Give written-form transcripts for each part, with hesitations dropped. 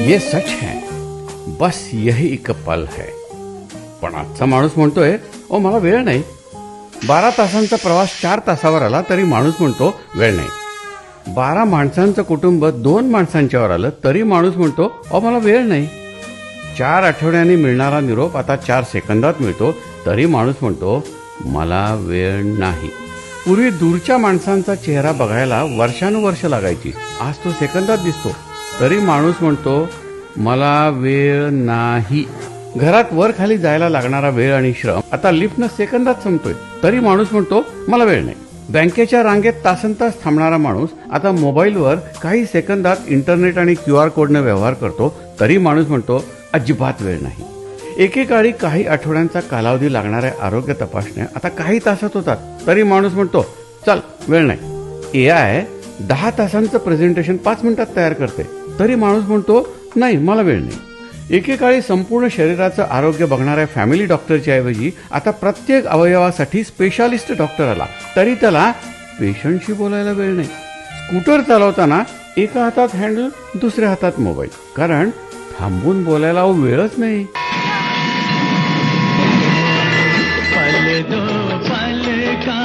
ये सच है, बस यही एक पल है. पण आजचा माणूस म्हणतोय ओ मला वेळ नाही. 12 तासांचा प्रवास 4 तासावर आला तरी माणूस म्हणतो वेळ नाही. 12 माणसांचं कुटुंब 2 माणसांच्यावर आलं तरी माणूस म्हणतो अहो मला वेळ नाही. 4 आठवड्यांनी मिळणारा निरोप आता 4 सेकंदात मिळतो तरी माणूस म्हणतो मला वेळ नाही. पूर्वी दूरच्या माणसांचा चेहरा बघायला वर्षानुवर्ष लागायची. आज तो सेकंदात दिसतो तरी माणूस म्हणतो मला वेळ नाही. घरात वर खाली जायला लागणारा वेळ आणि श्रम आता लिफ्टनं सेकंदात संपतोय तरी माणूस म्हणतो मला वेळ नाही. बँकेच्या रांगेत तासनतास थांबणारा माणूस आता मोबाईलवर काही सेकंदात इंटरनेट आणि QR कोडनं व्यवहार करतो तरी माणूस म्हणतो अजिबात वेळ नाही. एकेकाळी काही आठवड्यांचा कालावधी लागणाऱ्या आरोग्य तपासण्या आता काही तासात होतात तरी माणूस म्हणतो चल वेळ नाही. AI 10 तासांचं प्रेझेंटेशन 5 मिनिटात तयार करते तरी माणूस म्हणतो नाही मला वेळ नाही. एकेकाळी संपूर्ण शरीराचं आरोग्य बघणाऱ्या फॅमिली डॉक्टरच्या ऐवजी आता प्रत्येक अवयवासाठी स्पेशालिस्ट डॉक्टर आला तरी त्याला पेशंटशी बोलायला वेळ नाही. स्कूटर चालवताना एका हातात हँडल दुसऱ्या हातात मोबाईल, कारण थांबून बोलायला वेळच नाही. पल दो पल का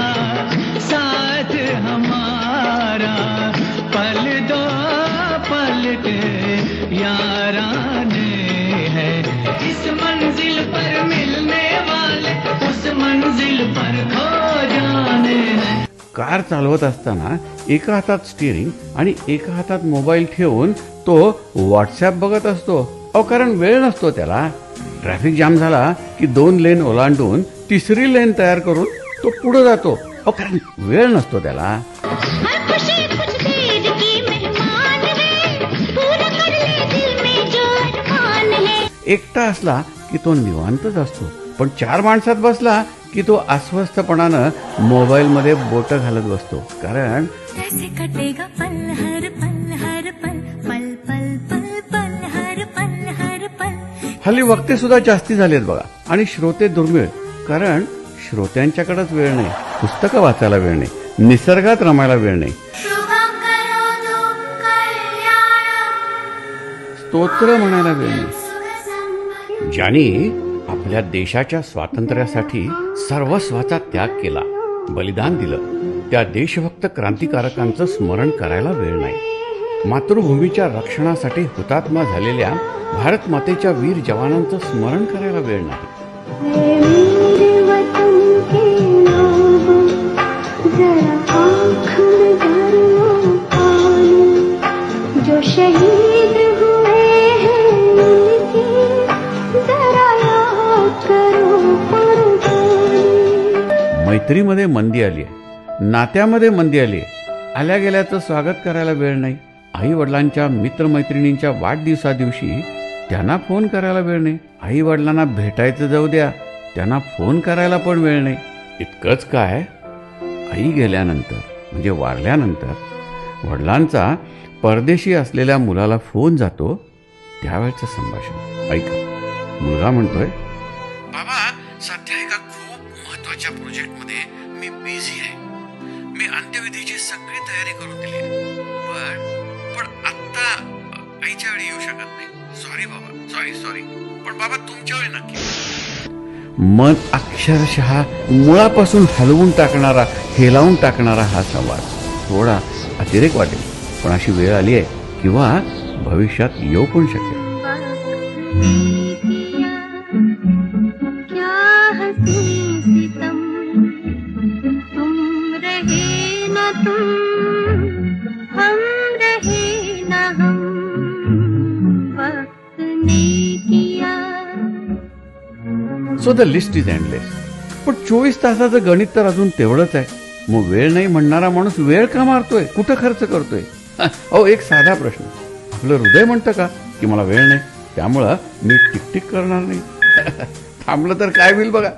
साथ हमारा, पल दो पल के याराने है, इस मंजिल पर मिलने वाले उस मंजिल पर खो जाने हैं. कार चालवत असताना एका हातात स्टिअरिंग आणि एका हातात मोबाईल ठेवून तो व्हॉट्सअप बघत असतो. अहो कारण वेळ नसतो त्याला. ट्रॅफिक जाम झाला की 2 लेन ओलांडून 3री लेन तयार करून तो पुढे जातो. अहो कारण वेळ नसतो त्याला. एकटा असला की तो निवांतच असतो, पण 4 माणसात बसला की तो अस्वस्थपणानं मोबाईल मध्ये बोट घालत बसतो. कारण हल्ली वक्ते सुद्धा जास्ती झालेत बघा आणि श्रोते दुर्मिळ, कारण श्रोत्यांच्याकडेच वेळ नाही. पुस्तकं वाचायला वेळ नाही, निसर्गात रमायला वेळ नाही, स्तोत्र म्हणायला वेळ नाही. ज्यांनी आपल्या देशाच्या स्वातंत्र्यासाठी सर्वस्वाचा त्याग केला, बलिदान दिलं, त्या देशभक्त क्रांतिकारकांचं स्मरण करायला वेळ नाही. मातृभूमीच्या रक्षणासाठी हुतात्मा झालेल्या भारत मातेच्या वीर जवानांचं स्मरण करायला वेळ नाही. मैत्रीमध्ये मंदी आली आहे, नात्यामध्ये मंदी आली आहे. आल्या गेल्याचं स्वागत करायला वेळ नाही. आई वडिलांच्या मित्रमैत्रिणींच्या वाढदिवसा दिवशी त्यांना फोन करायला वेळ नाही. आई वडिलांना भेटायचं जाऊ द्या, त्यांना फोन करायला पण वेळ नाही. इतकंच काय, आई गेल्यानंतर म्हणजे वारल्यानंतर वडिलांचा परदेशी असलेल्या मुलाला फोन जातो, त्यावेळचं संभाषण ऐका. मुलगा म्हणतोय बाबा सध्या एका खूप महत्वाच्या प्रोजेक्टमध्ये मी बिझी आहे. मी अंत्यविधीची सगळी तयारी करून दिली आहे, पण आत्ता आईच्या वेळी येऊ शकत नाही. सॉरी बाबा, सॉरी. पण बाबा तुमच्या वेळी नक्की. मन अक्षरशः मुळापासून हलवून टाकणारा, हेलावून टाकणारा हा संवाद. थोडा अतिरेक वाटेल, पण अशी वेळ आली आहे किंवा भविष्यात येऊ पण शकेल. So the list is endless. पण 24 तासाचं गणित तर अजून तेवढंच आहे. मग वेळ नाही म्हणणारा माणूस वेळ का मारतोय, कुठं खर्च करतोय? अहो एक साधा प्रश्न, आपलं हृदय म्हणतं का की मला वेळ नाही, त्यामुळं मी टिकटिक करणार नाही. थांबलं तर काय होईल बघा.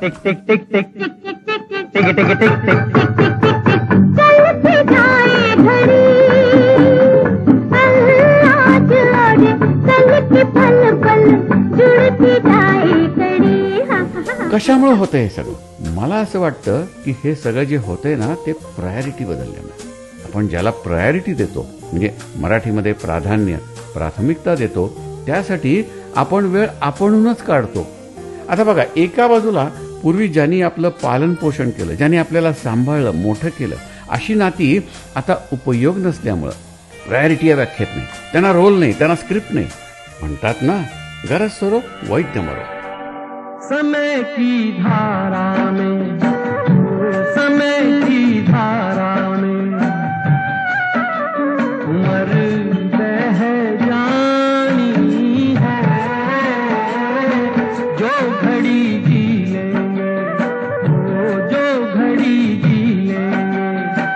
कशामुळे होतं हे सगळं? मला असं वाटतं की हे सगळं जे होतंय ना ते प्रायोरिटी बदलल्यामुळे. आपण ज्याला प्रायोरिटी देतो, म्हणजे मराठीमध्ये प्राधान्य, प्राथमिकता देतो, त्यासाठी आपण वेळ आपणहूनच काढतो. आता बघा, एका बाजूला पूर्वी ज्यांनी आपलं पालन पोषण केलं, ज्यांनी आपल्याला सांभाळलं, मोठं केलं, अशी नाती आता उपयोग नसल्यामुळं प्रायोरिटी या व्याख्येत नाही, त्यांना रोल नाही, त्यांना स्क्रिप्ट नाही. म्हणतात ना, गरज सरो वैद्य मरो. समय की धारा में, समय की धारा में उम्र बह जानी है. जो घड़ी जी लेंगे, जो घड़ी जी लेंगे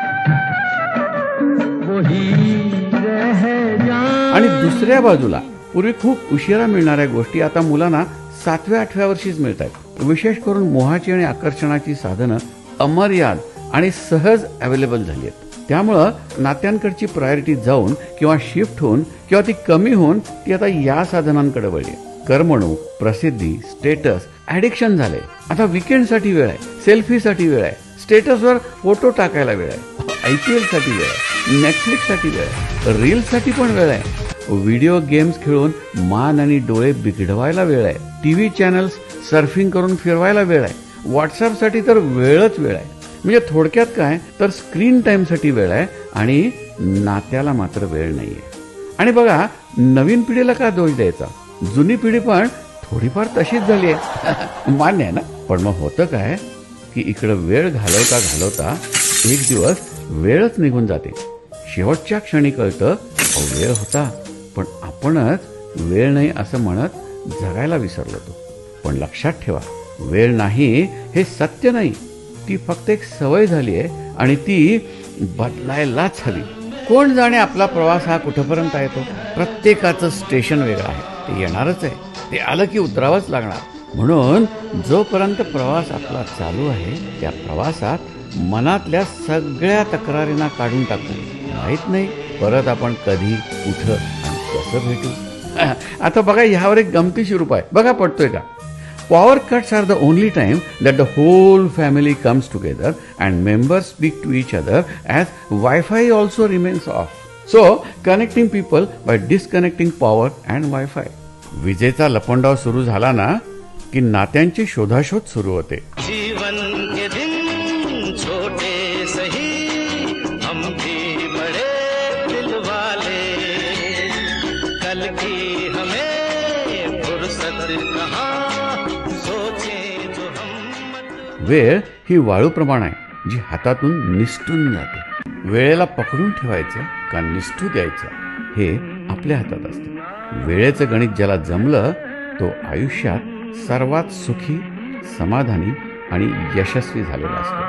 वही रह जानी. आणि दुसऱ्या बाजूला पूर्वी खूप उशिरा मिळणाऱ्या गोष्टी आता मुलांना 7व्या-8व्या वर्षीच मिळत आहेत. विशेष करून मोहाची आणि आकर्षणाची साधनं अमर्याद आणि सहज अवेलेबल झाली आहेत. त्यामुळं नात्यांकडची प्रायोरिटी जाऊन किंवा शिफ्ट होऊन किंवा ती कमी होऊन ती आता या साधनांकडे वळली. करमणूक, प्रसिद्धी, स्टेटस, ॲडिक्शन झाले. आता विकेंडसाठी वेळ आहे, सेल्फीसाठी वेळ आहे, स्टेटसवर फोटो टाकायला वेळ आहे, IPL साठी वेळ आहे, नेटफ्लिक्ससाठी वेळ आहे, रील्ससाठी पण वेळ आहे, व्हिडिओ गेम्स खेळून मान आणि डोळे बिघडवायला वेळ आहे, TV चॅनल्स सर्फिंग करून फिरवायला वेळ आहे, व्हॉट्सअपसाठी तर वेळच वेळ आहे. म्हणजे थोडक्यात काय तर स्क्रीन टाईमसाठी वेळ आहे आणि नात्याला मात्र वेळ नाहीये. आणि बघा, नवीन पिढीला का दोष द्यायचा, जुनी पिढी पण थोडीफार तशीच झाली आहे. मान्य आहे ना. पण मग होतं काय की इकडं वेळ घालवता घालवता एक दिवस वेळच निघून जाते. शेवटच्या क्षणी कळतं वेळ होता, पण आपणच वेळ नाही असं म्हणत जगायला विसरलो होतो. पण लक्षात ठेवा, वेळ नाही हे सत्य नाही, ती फक्त एक सवय झाली आहे आणि ती बदलायलाच हवी. कोण जाणे आपला प्रवास हा कुठपर्यंत येतो. प्रत्येकाचं स्टेशन वेगळं आहे, ते येणारच आहे, ते आलं की उतरावंच लागणार. म्हणून जोपर्यंत प्रवास आपला चालू आहे त्या प्रवासात मनातल्या सगळ्या तक्रारींना काढून टाकू. माहीत नाही परत आपण कधी, कुठं आणि कसं भेटू. आता बघा, ह्यावर एक गमतीशीर उपाय बघा पडतोय का. Power cuts are the only time that the whole family comes together and members speak to each other, as Wi-Fi also remains off. So, connecting people by disconnecting power and Wi-Fi. विजेचा लपंडाव सुरू झाला ना की नात्यांची शोधाशोध सुरू होते. जीवन के दिन छोटे सही, हम भी बड़े दिल वाले, कल की हमें फुर्सत कहाँ, वेळ ही वाळूप्रमाण आहे जी हातातून निसटून जाते. वेळेला पकडून ठेवायचं का निसटू द्यायचं हे आपल्या हातात असते. वेळेचं गणित ज्याला जमलं तो आयुष्यात सर्वात सुखी, समाधानी आणि यशस्वी झालेला असतो.